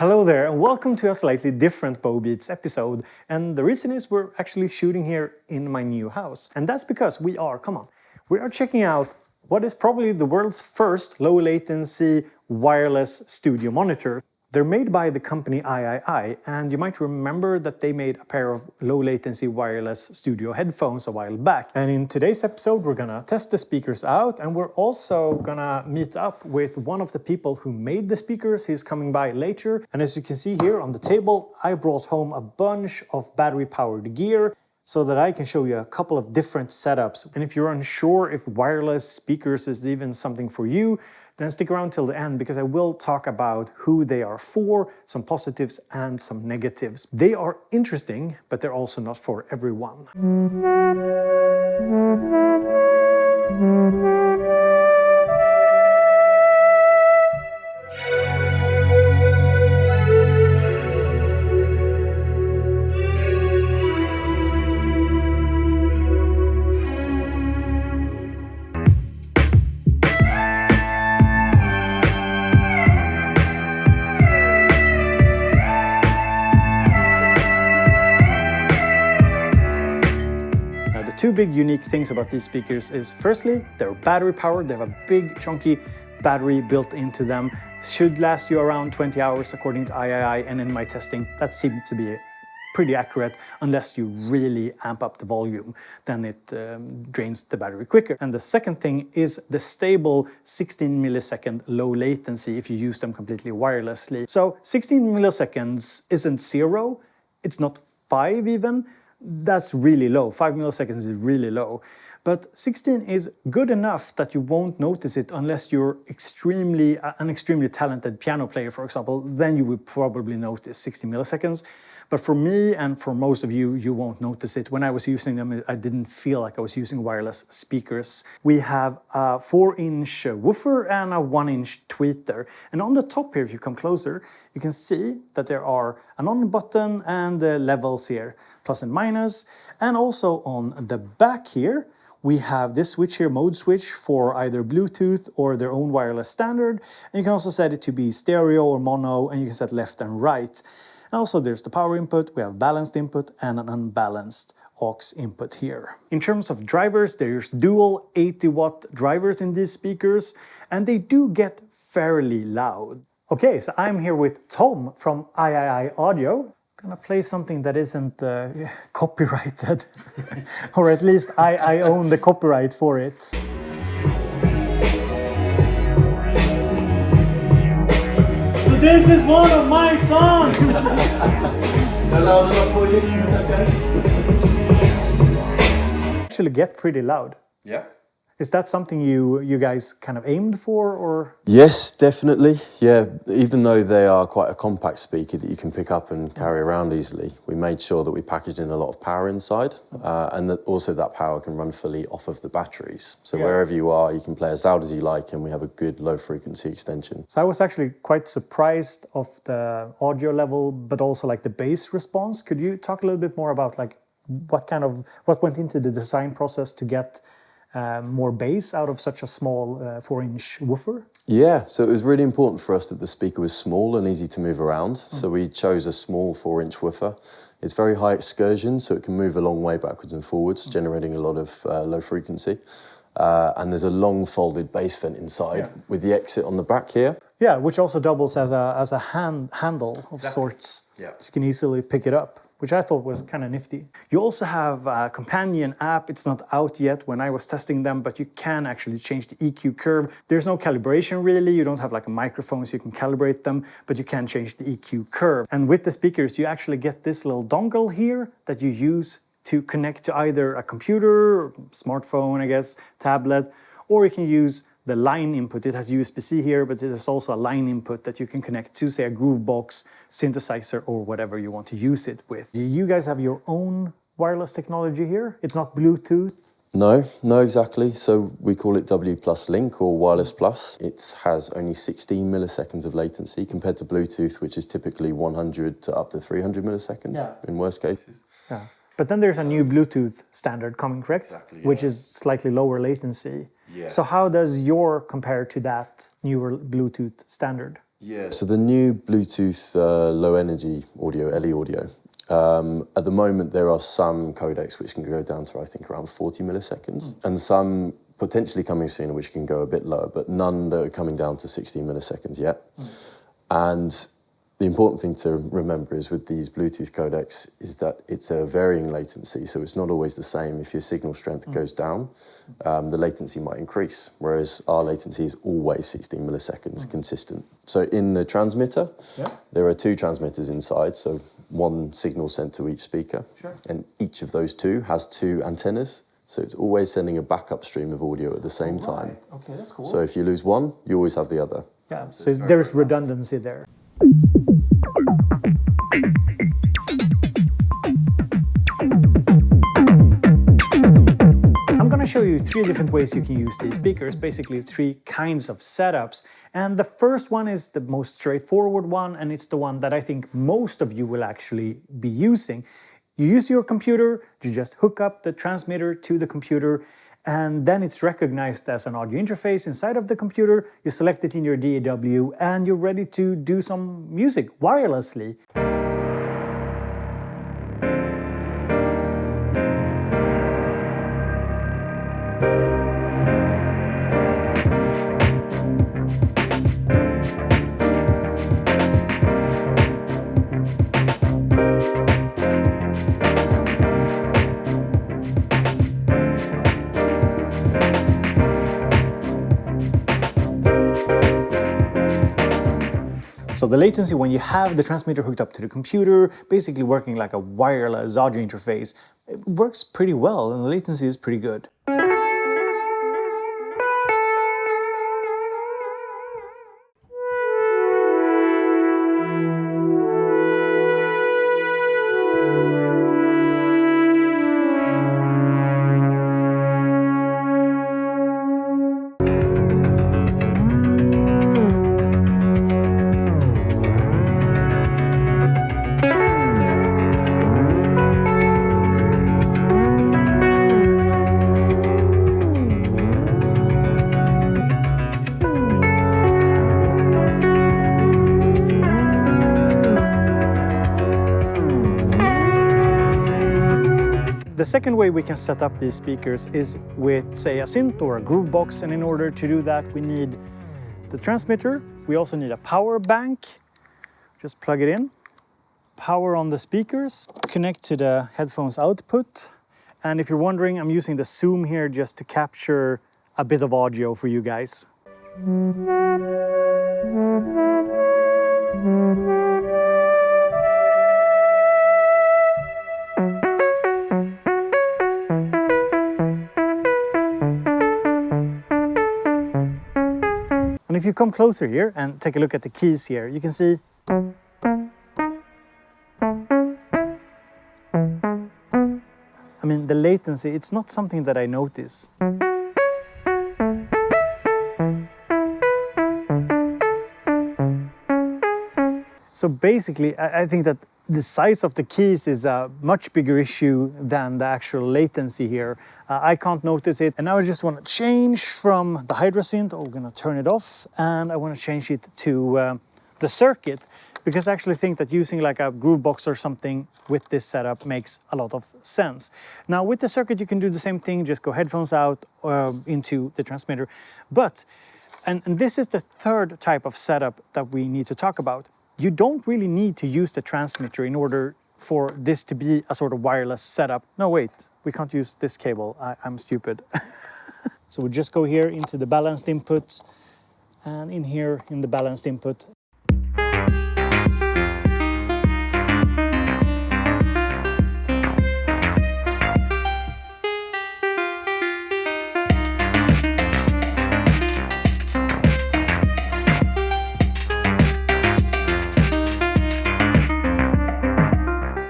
Hello there and welcome to a slightly different BoBeats episode. And the reason is we're actually shooting here in my new house. And that's because we are checking out what is probably the world's first low latency wireless studio monitor. They're made by the company AIAIAI, and you might remember that they made a pair of low latency wireless studio headphones a while back. And in today's episode, we're gonna test the speakers out, and we're also gonna meet up with one of the people who made the speakers. He's coming by later. And as you can see here on the table, I brought home a bunch of battery powered gear so that I can show you a couple of different setups. And if you're unsure if wireless speakers is even something for you, then stick around till the end because I will talk about who they are for, some positives and some negatives. They are interesting, but they're also not for everyone. Two big unique things about these speakers is firstly, they're battery powered. They have a big chunky battery built into them. Should last you around 20 hours according to AIAIAI, and in my testing that seemed to be pretty accurate unless you really amp up the volume. Then it drains the battery quicker. And the second thing is the stable 16 millisecond low latency if you use them completely wirelessly. So 16 milliseconds isn't 0, it's not 5 even. That's really low. 5 milliseconds is really low. But 16 is good enough that you won't notice it unless you're an extremely talented piano player, for example. Then you would probably notice 60 milliseconds. But for me and for most of you, you won't notice it. When I was using them, I didn't feel like I was using wireless speakers. We have a 4-inch woofer and a 1-inch tweeter. And on the top here, if you come closer, you can see that there are an on button and the levels here, plus and minus. And also on the back here, we have this switch here, mode switch, for either Bluetooth or their own wireless standard. And you can also set it to be stereo or mono, and you can set left and right. Also, there's the power input, we have balanced input and an unbalanced aux input here. In terms of drivers, there's dual 80-watt drivers in these speakers, and they do get fairly loud. Okay, so I'm here with Tom from AIAIAI Audio. I'm gonna play something that isn't copyrighted, or at least I own the copyright for it. This is one of my songs! Loud enough for you? Is this okay? Actually get pretty loud. Yeah. Is that something you guys kind of aimed for, or? Yes, definitely. Yeah, even though they are quite a compact speaker that you can pick up and carry around easily, we made sure that we packaged in a lot of power inside, and that also that power can run fully off of the batteries. So wherever you are, you can play as loud as you like, and we have a good low frequency extension. So I was actually quite surprised of the audio level, but also like the bass response. Could you talk a little bit more about like what went into the design process to get more bass out of such a small 4-inch woofer? Yeah, so it was really important for us that the speaker was small and easy to move around. So we chose a small 4-inch woofer. It's very high excursion, so it can move a long way backwards and forwards, generating a lot of low frequency. And there's a long folded bass vent inside with the exit on the back here. Yeah, which also doubles as a handle of sorts. Yeah. So you can easily pick it up, which I thought was kind of nifty. You also have a companion app. It's not out yet when I was testing them, but you can actually change the EQ curve. There's no calibration really. You don't have like a microphone so you can calibrate them, but you can change the EQ curve. And with the speakers, you actually get this little dongle here that you use to connect to either a computer, smartphone, I guess, tablet, or you can use the line input. It has USB-C here, but there's also a line input that you can connect to, say, a Groovebox, synthesizer, or whatever you want to use it with. Do you guys have your own wireless technology here? It's not Bluetooth? No, exactly. So we call it W Plus Link or Wireless Plus. It has only 16 milliseconds of latency compared to Bluetooth, which is typically 100 to up to 300 milliseconds in worst cases. Yeah. But then there's a new Bluetooth standard coming, correct? Exactly. Yeah. Which is slightly lower latency. Yes. So how does your compare to that newer Bluetooth standard? Yeah. So the new Bluetooth low energy audio, LE audio, at the moment there are some codecs which can go down to, I think, around 40 milliseconds, and some potentially coming soon which can go a bit lower, but none that are coming down to 16 milliseconds yet. And the important thing to remember is with these Bluetooth codecs is that it's a varying latency, so it's not always the same. If your signal strength goes down, the latency might increase, whereas our latency is always 16 milliseconds consistent. So in the transmitter, there are two transmitters inside, so one signal sent to each speaker, and each of those two has two antennas, so it's always sending a backup stream of audio at the same time. Okay, that's cool. So if you lose one, you always have the other. Yeah, so there's redundancy there. I'm going to show you 3 different ways you can use these speakers, basically 3 kinds of setups. And the first one is the most straightforward one, and it's the one that I think most of you will actually be using. You use your computer, you just hook up the transmitter to the computer, and then it's recognized as an audio interface inside of the computer. You select it in your DAW, and you're ready to do some music wirelessly. So the latency when you have the transmitter hooked up to the computer, basically working like a wireless audio interface, it works pretty well and the latency is pretty good. The second way we can set up these speakers is with, say, a synth or a groove box, and in order to do that we need the transmitter. We also need a power bank. Just plug it in. Power on the speakers. Connect to the headphones output. And if you're wondering, I'm using the zoom here just to capture a bit of audio for you guys. And if you come closer here and take a look at the keys here, you can see I mean, the latency, it's not something that I notice. So basically, I think that the size of the keys is a much bigger issue than the actual latency here. I can't notice it. And now I just want to change from the Hydrasynth, we're going to turn it off, and I want to change it to the circuit, because I actually think that using like a groove box or something with this setup makes a lot of sense. Now with the circuit you can do the same thing, just go headphones out into the transmitter. But, and this is the third type of setup that we need to talk about. You don't really need to use the transmitter in order for this to be a sort of wireless setup. No, wait, we can't use this cable. I'm stupid. So we just go here into the balanced input, and in here in the balanced input.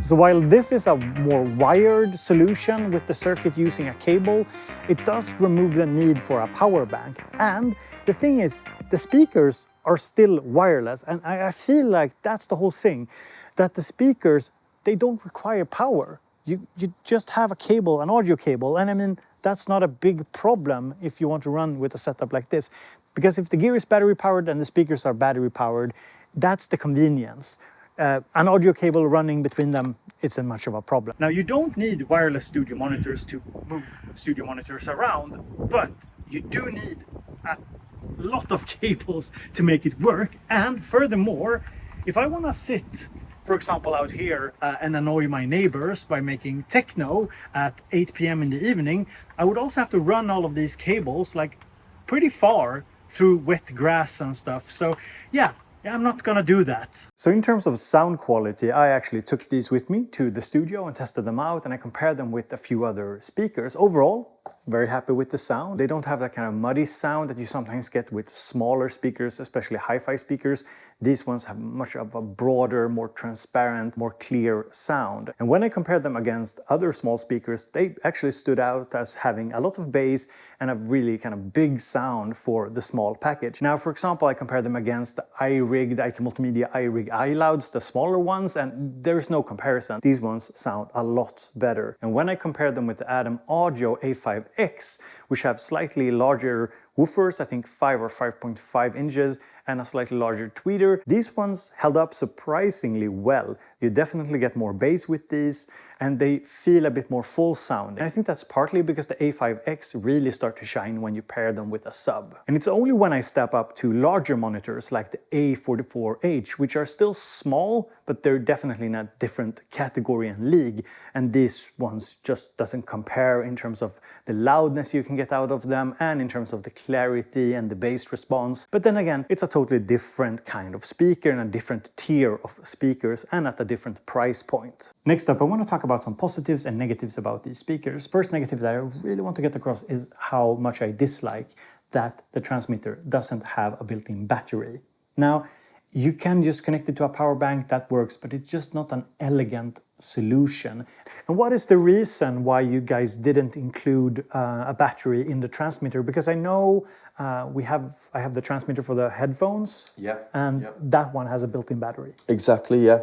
So while this is a more wired solution with the circuit using a cable, it does remove the need for a power bank. And the thing is, the speakers are still wireless, and I feel like that's the whole thing, that the speakers, they don't require power. You just have a cable, an audio cable, and I mean, that's not a big problem if you want to run with a setup like this. Because if the gear is battery powered and the speakers are battery powered, that's the convenience. An audio cable running between them isn't much of a problem. Now, you don't need wireless studio monitors to move studio monitors around, but you do need a lot of cables to make it work. And furthermore, if I want to sit, for example, out here and annoy my neighbors by making techno at 8 p.m. in the evening, I would also have to run all of these cables like pretty far through wet grass and stuff. So yeah, I'm not gonna do that. So in terms of sound quality, I actually took these with me to the studio and tested them out, and I compared them with a few other speakers. Overall, very happy with the sound. They don't have that kind of muddy sound that you sometimes get with smaller speakers, especially hi-fi speakers. These ones have much of a broader, more transparent, more clear sound. And when I compared them against other small speakers, they actually stood out as having a lot of bass and a really kind of big sound for the small package. Now, for example, I compared them against the iRig, the IK Multimedia iRig iLouds, the smaller ones, and there's no comparison. These ones sound a lot better. And when I compared them with the Adam Audio A5X, which have slightly larger woofers, I think 5 or 5.5 inches, and a slightly larger tweeter, these ones held up surprisingly well. You definitely get more bass with these, and they feel a bit more full sound. And I think that's partly because the A5X really start to shine when you pair them with a sub. And it's only when I step up to larger monitors like the A44H, which are still small, but they're definitely in a different category and league. And these ones just doesn't compare in terms of the loudness you can get out of them and in terms of the clarity and the bass response. But then again, it's a totally different kind of speaker and a different tier of speakers and at a different price point. Next up, I want to talk about some positives and negatives about these speakers. First negative that I really want to get across is how much I dislike that the transmitter doesn't have a built-in battery. Now, you can just connect it to a power bank, that works, but it's just not an elegant solution. And what is the reason why you guys didn't include a battery in the transmitter? Because I know I have the transmitter for the headphones, that one has a built-in battery. Exactly, yeah.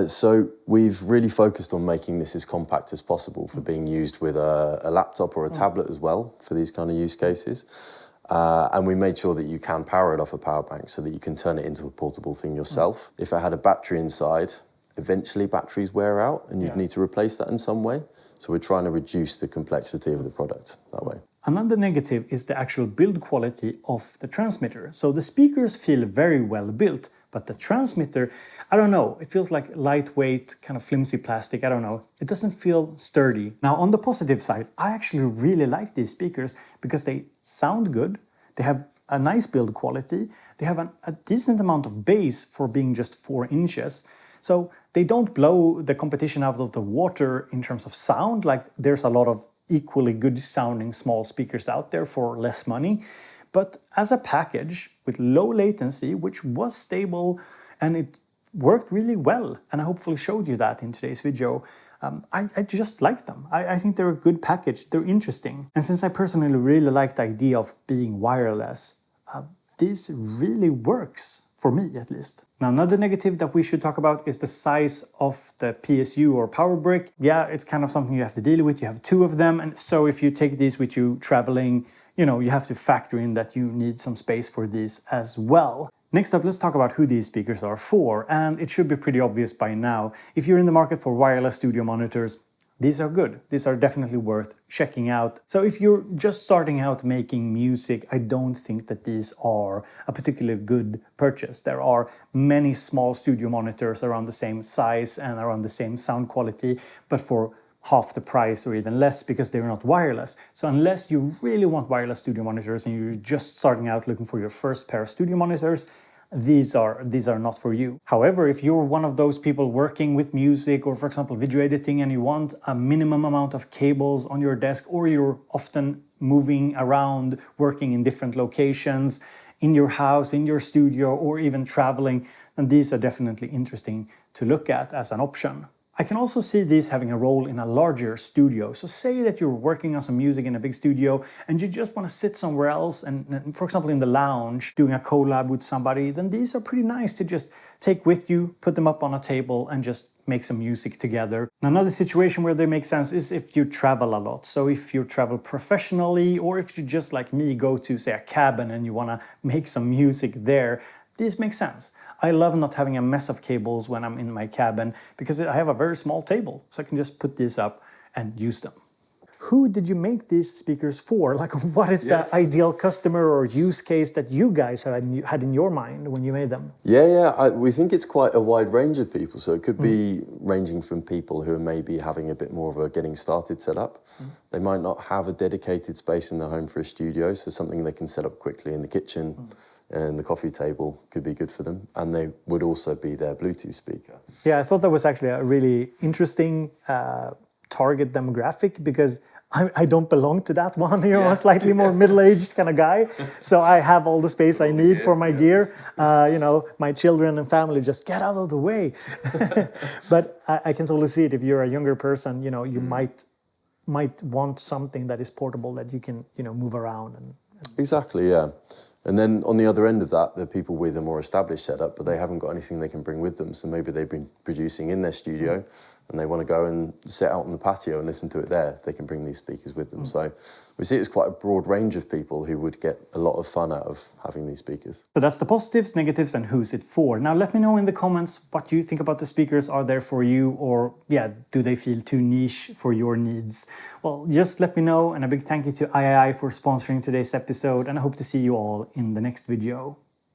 So we've really focused on making this as compact as possible for being used with a laptop or a tablet as well for these kind of use cases. And we made sure that you can power it off a power bank so that you can turn it into a portable thing yourself. If it had a battery inside, eventually batteries wear out and you'd need to replace that in some way. So we're trying to reduce the complexity of the product that way. Another negative is the actual build quality of the transmitter. So the speakers feel very well built, but the transmitter, I don't know, it feels like lightweight, kind of flimsy plastic, I don't know. It doesn't feel sturdy. Now, on the positive side, I actually really like these speakers because they sound good, they have a nice build quality, they have a decent amount of bass for being just 4 inches. So they don't blow the competition out of the water in terms of sound, like there's a lot of equally good sounding small speakers out there for less money. But as a package with low latency, which was stable and it worked really well, and I hopefully showed you that in today's video, I just like them. I think they're a good package, they're interesting. And since I personally really like the idea of being wireless, this really works. For me, at least. Now, another negative that we should talk about is the size of the PSU or power brick. Yeah, it's kind of something you have to deal with. You have 2 of them. And so if you take these with you traveling, you have to factor in that you need some space for these as well. Next up, let's talk about who these speakers are for. And it should be pretty obvious by now. If you're in the market for wireless studio monitors, these are good. These are definitely worth checking out. So if you're just starting out making music, I don't think that these are a particularly good purchase. There are many small studio monitors around the same size and around the same sound quality, but for half the price or even less because they're not wireless. So unless you really want wireless studio monitors and you're just starting out looking for your first pair of studio monitors, these are not for you. However, if you're one of those people working with music or, for example, video editing and you want a minimum amount of cables on your desk, or you're often moving around, working in different locations, in your house, in your studio, or even traveling, then these are definitely interesting to look at as an option. I can also see these having a role in a larger studio. So say that you're working on some music in a big studio and you just want to sit somewhere else and for example in the lounge doing a collab with somebody, then these are pretty nice to just take with you, put them up on a table and just make some music together. Another situation where they make sense is if you travel a lot. So if you travel professionally or if you just like me go to say a cabin and you want to make some music there, these make sense. I love not having a mess of cables when I'm in my cabin because I have a very small table, so I can just put these up and use them. Who did you make these speakers for? Like, what is the ideal customer or use case that you guys had in your mind when you made them? We think it's quite a wide range of people. So it could be ranging from people who are maybe having a bit more of a getting started setup. They might not have a dedicated space in their home for a studio, so something they can set up quickly in the kitchen and the coffee table could be good for them. And they would also be their Bluetooth speaker. Yeah, I thought that was actually a really interesting target demographic because I don't belong to that one, a slightly more middle-aged kind of guy. So I have all the space I need for my gear. My children and family just get out of the way. But I can totally see it. If you're a younger person, you might want something that is portable that you can, move around. Exactly, yeah. And then on the other end of that, there are people with a more established setup, but they haven't got anything they can bring with them. So maybe they've been producing in their studio and they want to go and sit out on the patio and listen to it there. They can bring these speakers with them. So we see it's quite a broad range of people who would get a lot of fun out of having these speakers. So that's the positives, negatives, and who's it for. Now let me know in the comments what you think about the speakers. Are there for you, or do they feel too niche for your needs? Well, just let me know, and a big thank you to AIAI for sponsoring today's episode, and I hope to see you all in the next video.